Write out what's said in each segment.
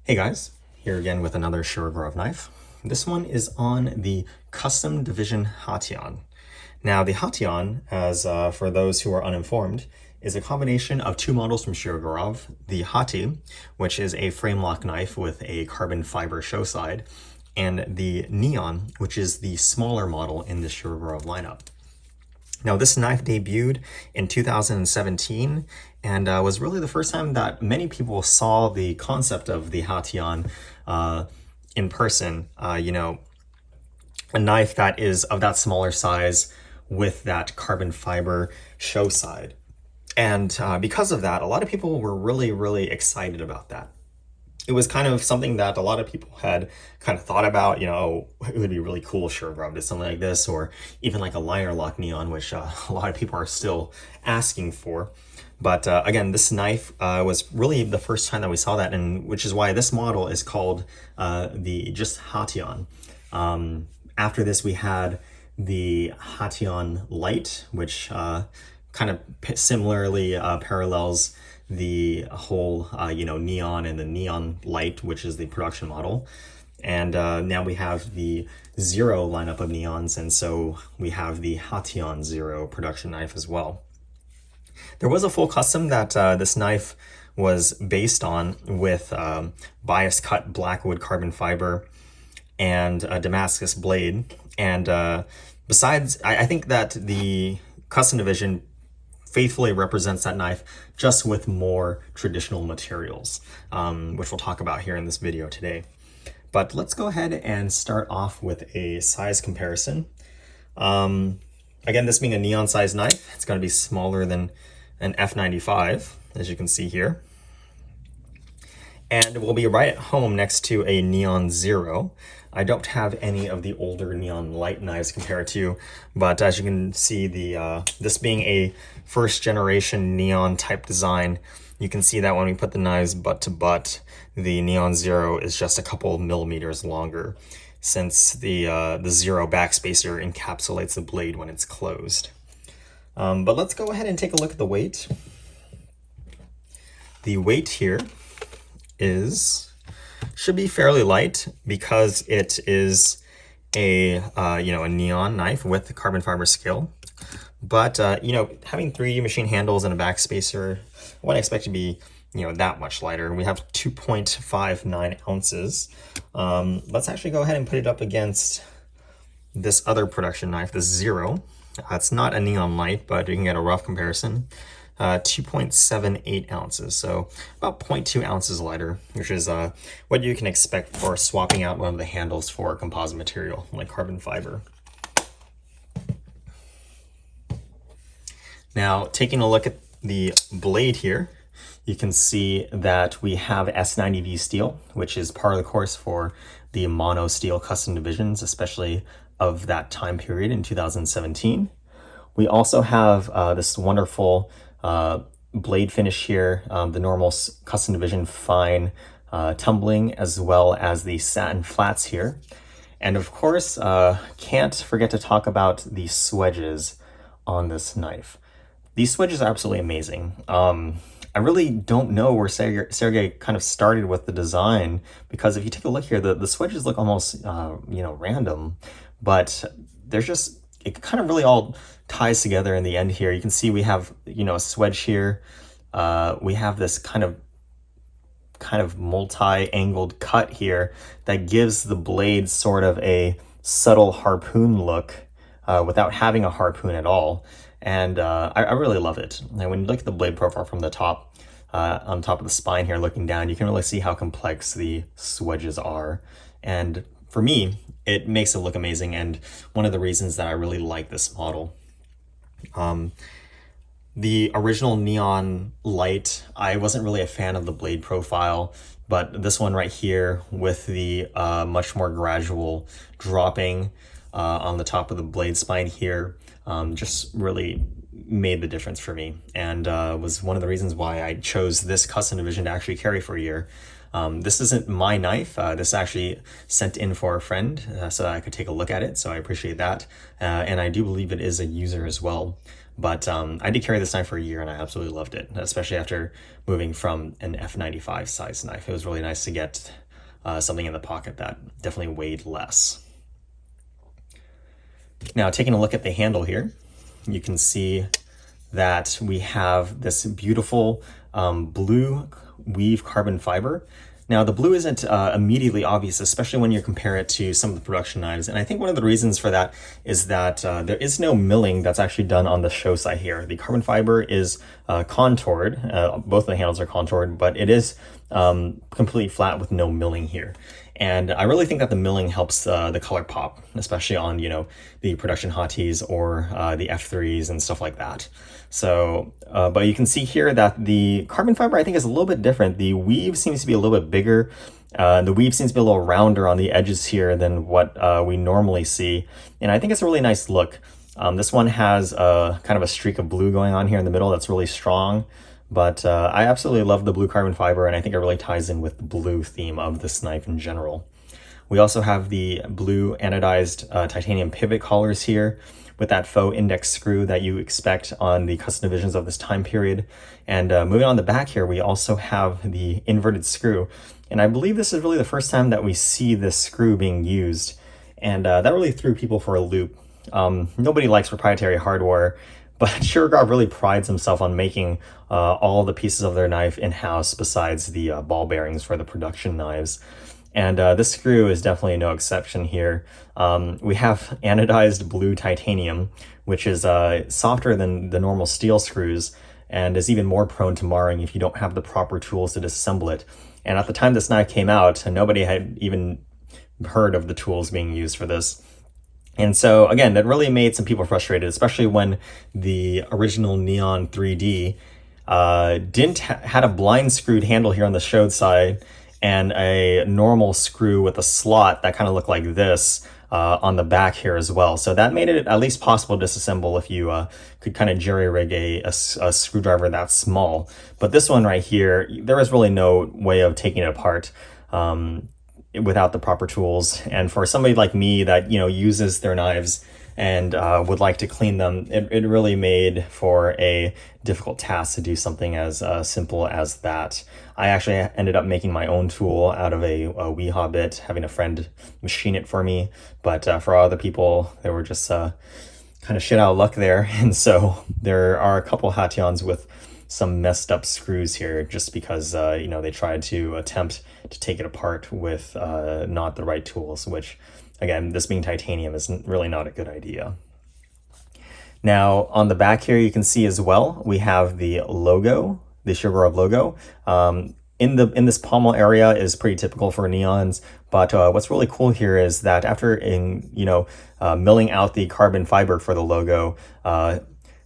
Hey guys, here again with another Shirogorov knife. This one is on the Custom Division HatiOn. Now the HatiOn, as for those who are uninformed, is a combination of two models from Shirogorov, the Hati, which is a frame lock knife with a carbon fiber show side, and the Neon, which is the smaller model in the Shirogorov lineup. Now, this knife debuted in 2017 and was really the first time that many people saw the concept of the HatiOn in person. A knife that is of that smaller size with that carbon fiber show side. And because of that, a lot of people were really excited about that. It was kind of something that a lot of people had kind of thought about, it would be really cool, Shirogorov did something like this, or even like a liner lock neon, which a lot of people are still asking for. But again, this knife was really the first time that we saw that, and which is why this model is called the just HatiOn. After this, we had the HatiOn Light, which kind of similarly parallels the whole neon and the neon light, which is the production model. And now we have the Zero lineup of neons, and so we have the HatiOn Zero production knife as well. There was a full custom that this knife was based on with bias cut blackwood carbon fiber and a Damascus blade. And besides, I think that the Custom Division faithfully represents that knife just with more traditional materials, which we'll talk about here in this video today. But let's go ahead and start off with a size comparison. Again, this being a neon size knife, it's going to be smaller than an F95, as you can see here. And we'll be right at home next to a Neon Zero. I don't have any of the older Neon Light knives compared to, but as you can see, this being a first generation Neon type design, you can see that when we put the knives butt to butt, the Neon Zero is just a couple millimeters longer, since the Zero backspacer encapsulates the blade when it's closed. But let's go ahead and take a look at the weight. The weight here should be fairly light because it is a neon knife with the carbon fiber scale. But having 3D machine handles and a backspacer, I wouldn't expect to be that much lighter. We have 2.59 ounces. Let's actually go ahead and put it up against this other production knife, the Zero. It's not a neon light, but you can get a rough comparison. 2.78 ounces, so about 0.2 ounces lighter, which is what you can expect for swapping out one of the handles for a composite material like carbon fiber. Now, taking a look at the blade here, you can see that we have S90V steel, which is par of the course for the mono steel custom divisions, especially of that time period in 2017. We also have this wonderful blade finish here, the normal Custom Division fine tumbling, as well as the satin flats here. And of course, can't forget to talk about the swedges on this knife. These swedges are absolutely amazing. I really don't know where Sergey kind of started with the design, because if you take a look here, the swedges look almost random, but there's just, it kind of really all ties together in the end here. You can see we have, a swedge here. We have this kind of multi-angled cut here that gives the blade sort of a subtle harpoon look without having a harpoon at all. And I really love it. And when you look at the blade profile from the top, on top of the spine here looking down, you can really see how complex the swedges are. And for me, it makes it look amazing, and one of the reasons that I really like this model. The original Neon Light, I wasn't really a fan of the blade profile, but this one right here with the much more gradual dropping on the top of the blade spine here just really made the difference for me, and was one of the reasons why I chose this Custom Division to actually carry for a year. This isn't my knife. This is actually sent in for a friend so that I could take a look at it, so I appreciate that. And I do believe it is a user as well. But I did carry this knife for a year and I absolutely loved it, especially after moving from an F95 size knife. It was really nice to get something in the pocket that definitely weighed less. Now, taking a look at the handle here, you can see that we have this beautiful blue weave carbon fiber. Now, the blue isn't immediately obvious, especially when you compare it to some of the production knives. And I think one of the reasons for that is that there is no milling that's actually done on the show side here. The carbon fiber is contoured. Both of the handles are contoured, but it is completely flat with no milling here. And I really think that the milling helps the color pop, especially on, you know, the production Hatis or the F3s and stuff like that. So, but you can see here that the carbon fiber, I think, is a little bit different. The weave seems to be a little bit bigger. The weave seems to be a little rounder on the edges here than what we normally see. And I think it's a really nice look. This one has kind of a streak of blue going on here in the middle that's really strong. But I absolutely love the blue carbon fiber, and I think it really ties in with the blue theme of this knife in general. We also have the blue anodized titanium pivot collars here with that faux index screw that you expect on the custom divisions of this time period. And moving on the back here, we also have the inverted screw. And I believe this is really the first time that we see this screw being used. And that really threw people for a loop. Nobody likes proprietary hardware, but Shirogorov really prides himself on making all the pieces of their knife in-house besides the ball bearings for the production knives. And this screw is definitely no exception here. We have anodized blue titanium, which is softer than the normal steel screws and is even more prone to marring if you don't have the proper tools to disassemble it. And at the time this knife came out, nobody had even heard of the tools being used for this. And so, again, that really made some people frustrated, especially when the original Neon 3D had a blind screwed handle here on the showed side and a normal screw with a slot that kind of looked like this on the back here as well. So that made it at least possible to disassemble if you could kind of jerry-rig a screwdriver that small. But this one right here, there was really no way of taking it apart without the proper tools. And for somebody like me that, you know, uses their knives and would like to clean them, it really made for a difficult task to do something as simple as that. I actually ended up making my own tool out of a Weehaw bit, having a friend machine it for me. But for other people, they were just kind of shit out of luck there. And so there are a couple HatiOns with some messed up screws here just because, you know, they tried to attempt to take it apart with not the right tools, which, again, this being titanium is really not a good idea. Now, on the back here, you can see as well, we have the logo, the Shirogorov logo. In this pommel area is pretty typical for neons, but what's really cool here is that after milling out the carbon fiber for the logo,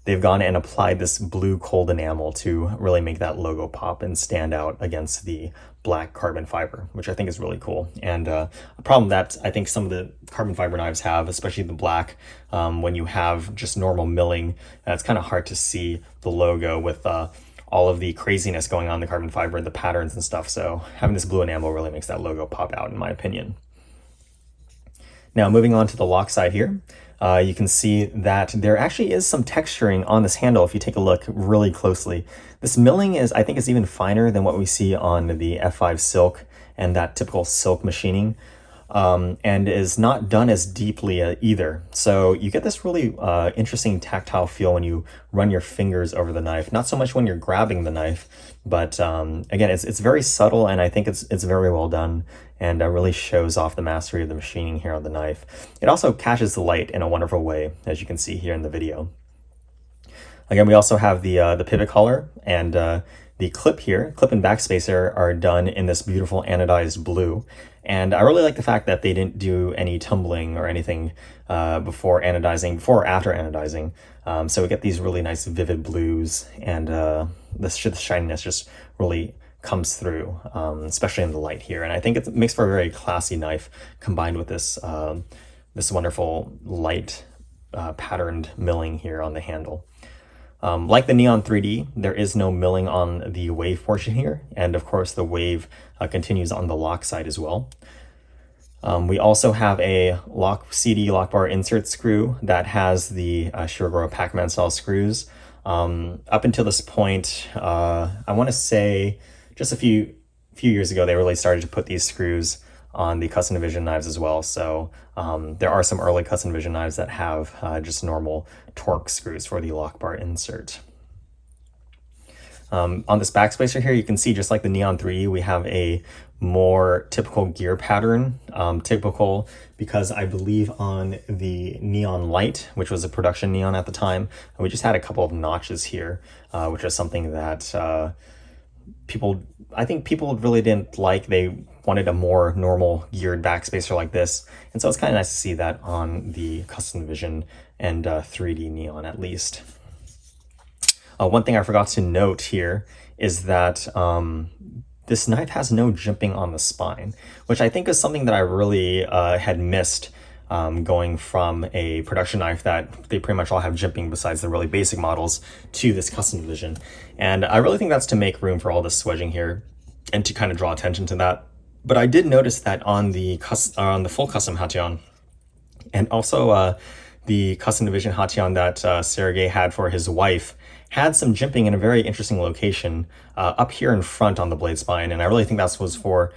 they've gone and applied this blue cold enamel to really make that logo pop and stand out against the black carbon fiber, which I think is really cool. And a problem that I think some of the carbon fiber knives have, especially the black, when you have just normal milling, it's kind of hard to see the logo with all of the craziness going on in the carbon fiber and the patterns and stuff. So having this blue enamel really makes that logo pop out, in my opinion. Now, moving on to the lock side here, you can see that there actually is some texturing on this handle if you take a look really closely. This milling I think is even finer than what we see on the F5 silk and that typical silk machining, and is not done as deeply either. So you get this really interesting tactile feel when you run your fingers over the knife, not so much when you're grabbing the knife, but again, it's very subtle, and I think it's very well done, and really shows off the mastery of the machining here on the knife. It also catches the light in a wonderful way, as you can see here in the video. Again, we also have the pivot collar, and the clip and backspacer are done in this beautiful anodized blue. And I really like the fact that they didn't do any tumbling or anything before or after anodizing. So we get these really nice vivid blues, and the shininess just really comes through, especially in the light here. And I think it makes for a very classy knife combined with this this wonderful light patterned milling here on the handle. Like the Neon 3D, there is no milling on the wave portion here, and of course the wave continues on the lock side as well. We also have a CD lock bar insert screw that has the Shirogorov Pac-Man style screws. Up until this point, I want to say just a few years ago, they really started to put these screws on the Custom Division knives as well. So there are some early Custom Division knives that have just normal Torx screws for the lock bar insert. On this backspacer here, you can see just like the Neon 3, we have a more typical gear pattern. Typical because I believe on the Neon Light, which was a production Neon at the time, we just had a couple of notches here, which is something that I think people really didn't like. They wanted a more normal geared backspacer like this. And so it's kind of nice to see that on the Custom Division and 3D Neon at least. One thing I forgot to note here is that this knife has no jimping on the spine, which I think is something that I really had missed going from a production knife that they pretty much all have jimping besides the really basic models to this Custom Division. And I really think that's to make room for all this swedging here and to kind of draw attention to that. But I did notice that on the full custom HatiOn and also the Custom Division HatiOn that Sergey had for his wife had some jimping in a very interesting location up here in front on the blade spine. And I really think that was for,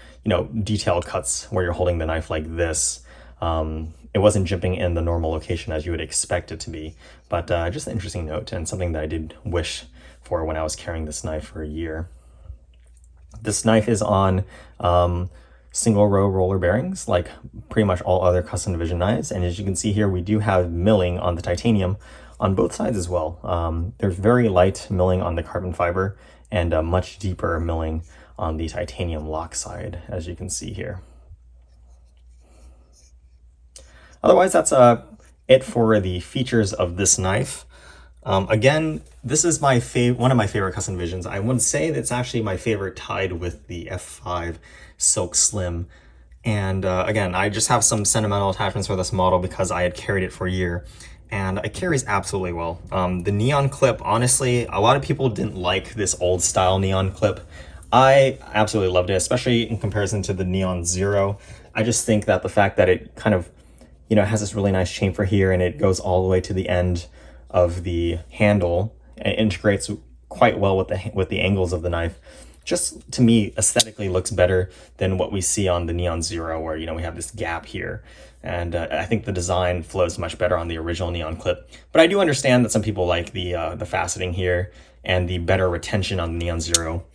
detailed cuts where you're holding the knife like this. It wasn't jimping in the normal location as you would expect it to be, but just an interesting note and something that I did wish for when I was carrying this knife for a year. This knife is on single row roller bearings, like pretty much all other Custom Division knives. And as you can see here, we do have milling on the titanium on both sides as well. There's very light milling on the carbon fiber and much deeper milling on the titanium lock side, as you can see here. Otherwise, that's it for the features of this knife. Again, this is one of my favorite Custom Divisions. I would say that's actually my favorite tied with the F5 Silk Slim. And again, I just have some sentimental attachments for this model because I had carried it for a year. And it carries absolutely well. The Neon clip, honestly, a lot of people didn't like this old style Neon clip. I absolutely loved it, especially in comparison to the Neon Zero. I just think that the fact that it kind of, has this really nice chamfer here and it goes all the way to the end of the handle and integrates quite well with the angles of the knife. Just to me, aesthetically looks better than what we see on the Neon Zero, where we have this gap here. And I think the design flows much better on the original Neon clip. But I do understand that some people like the faceting here and the better retention on the Neon Zero,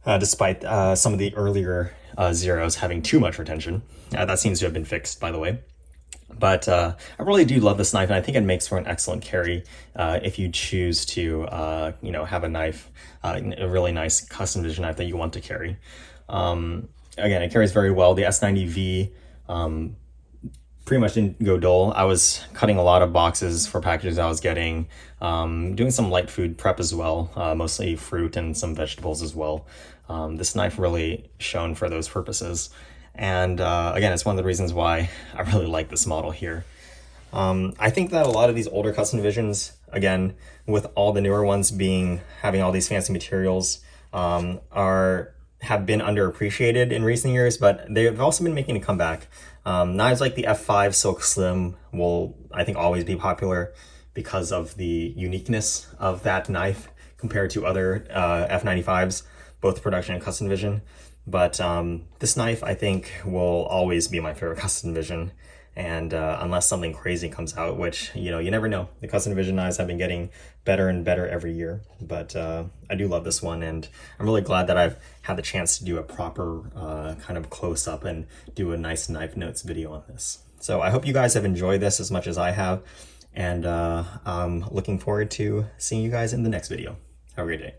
despite some of the earlier Zeros having too much retention. That seems to have been fixed, by the way. But I really do love this knife, and I think it makes for an excellent carry if you choose to, have a knife, a really nice Custom Division knife that you want to carry. Again, it carries very well. The S90V pretty much didn't go dull. I was cutting a lot of boxes for packages I was getting, doing some light food prep as well, mostly fruit and some vegetables as well. This knife really shone for those purposes. And again, it's one of the reasons why I really like this model here. I think that a lot of these older Custom Divisions, again, with all the newer ones having all these fancy materials, have been underappreciated in recent years, but they've also been making a comeback. Knives like the F5 Silk Slim will, I think, always be popular because of the uniqueness of that knife compared to other F95s, both production and Custom Division. But this knife, I think, will always be my favorite Custom Division. And unless something crazy comes out, which, you never know. The Custom Division knives have been getting better and better every year. But I do love this one. And I'm really glad that I've had the chance to do a proper kind of close-up and do a nice knife notes video on this. So I hope you guys have enjoyed this as much as I have. And I'm looking forward to seeing you guys in the next video. Have a great day.